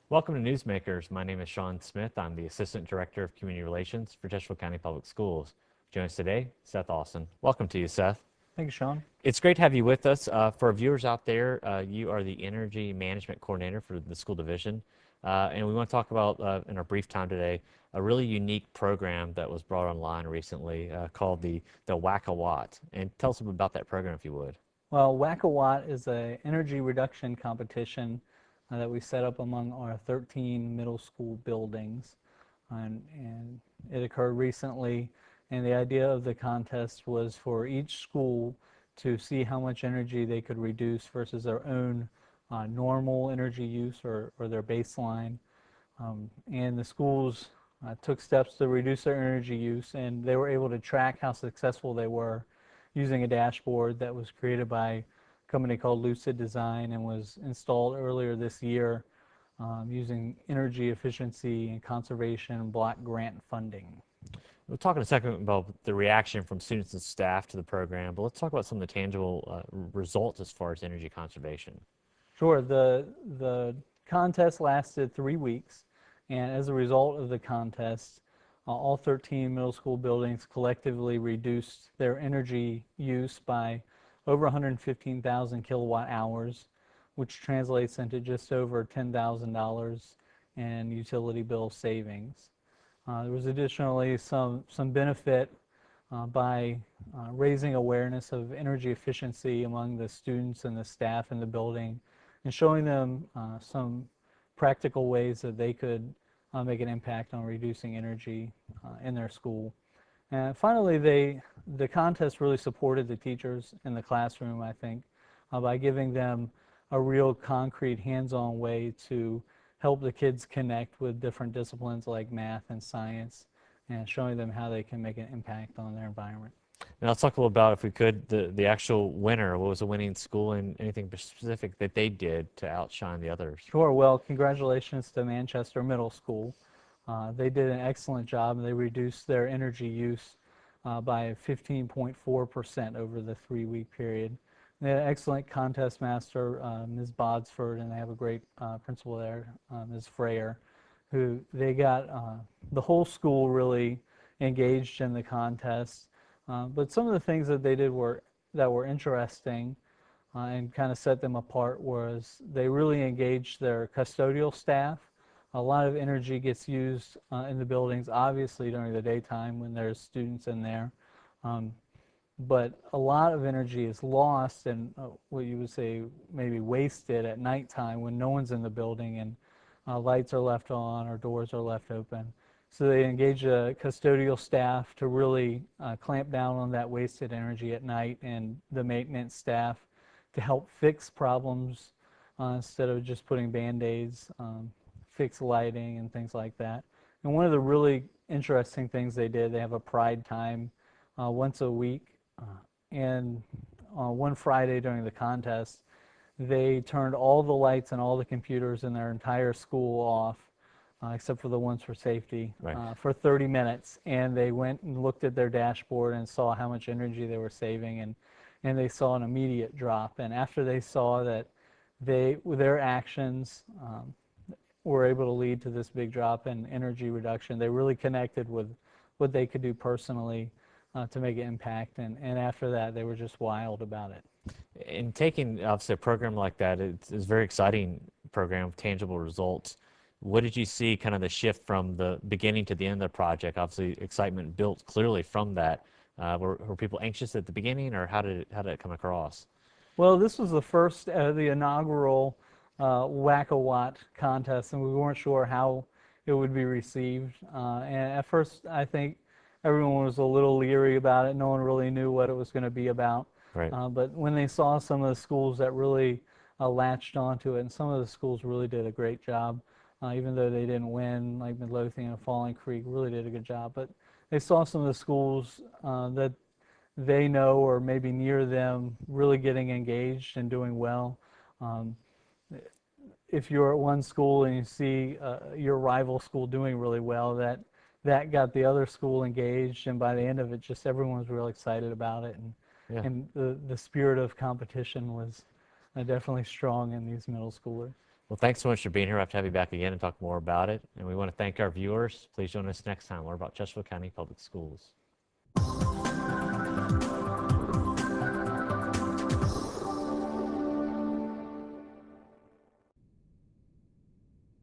Welcome to Newsmakers. My name is Sean Smith. I'm the Assistant Director of Community Relations for Chesterfield County Public Schools. Joining us today, Seth Austin. Welcome to you, Seth. Thank you, Sean. It's great to have you with us. For our viewers out there, you are the Energy Management Coordinator for the school division. And we want to talk about, in our brief time today, a really unique program that was brought online recently called the WhackAWatt. And tell us about that program, if you would. Well, WhackAWatt is an energy reduction competition that we set up among our 13 middle school buildings. And it occurred recently. And the idea of the contest was for each school to see how much energy they could reduce versus their own normal energy use or their baseline. And the schools took steps to reduce their energy use, and they were able to track how successful they were using a dashboard that was created by a company called Lucid Design and was installed earlier this year using energy efficiency and conservation block grant funding. We'll talk in a second about the reaction from students and staff to the program, but let's talk about some of the tangible results as far as energy conservation. Sure. The contest lasted 3 weeks, and as a result of the contest, all 13 middle school buildings collectively reduced their energy use by over 115,000 kilowatt hours, which translates into just over $10,000 in utility bill savings. There was additionally some benefit by raising awareness of energy efficiency among the students and the staff in the building and showing them some practical ways that they could make an impact on reducing energy in their school. And finally, the contest really supported the teachers in the classroom, I think, by giving them a real concrete hands-on way to help the kids connect with different disciplines like math and science and showing them how they can make an impact on their environment. Now let's talk a little about, if we could, the actual winner. What was the winning school and anything specific that they did to outshine the others? Sure. Well, congratulations to Manchester Middle School. They did an excellent job. They reduced their energy use by 15.4% over the 3-week period. They had an excellent contest master, Ms. Bodsford, and they have a great principal there, Ms. Freyer, who they got the whole school really engaged in the contest. But some of the things that they did that were interesting and kind of set them apart was they really engaged their custodial staff. A lot of energy gets used in the buildings, obviously during the daytime when there's students in there. But a lot of energy is lost and what you would say maybe wasted at nighttime when no one's in the building and lights are left on or doors are left open. So they engage a custodial staff to really clamp down on that wasted energy at night, and the maintenance staff to help fix problems instead of just putting Band-Aids, fix lighting and things like that. And one of the really interesting things they did, they have a pride time once a week. And on one Friday during the contest, they turned all the lights and all the computers in their entire school off, except for the ones for safety, for 30 minutes. And they went and looked at their dashboard and saw how much energy they were saving, and they saw an immediate drop. And after they saw that their actions were able to lead to this big drop in energy reduction, they really connected with what they could do personally to make an impact, and after that they were just wild about it. In taking, obviously, a program like that, it's a very exciting program, tangible results. What did you see kind of the shift from the beginning to the end of the project? Obviously, excitement built clearly from that. Were people anxious at the beginning, or how did it come across? Well, this was the inaugural WhackAWatt contest, and we weren't sure how it would be received. And at first, I think everyone was a little leery about it. No one really knew what it was going to be about. Right. But when they saw some of the schools that really latched onto it, and some of the schools really did a great job, even though they didn't win, like Midlothian and Falling Creek really did a good job. But they saw some of the schools that they know or maybe near them really getting engaged and doing well. If you're at one school and you see your rival school doing really well, that got the other school engaged, and by the end of it, just everyone was real excited about it, and the spirit of competition was definitely strong in these middle schoolers. Well, thanks so much for being here. I have to have you back again and talk more about it. And we want to thank our viewers. Please join us next time. Learn about Chesterfield County Public Schools.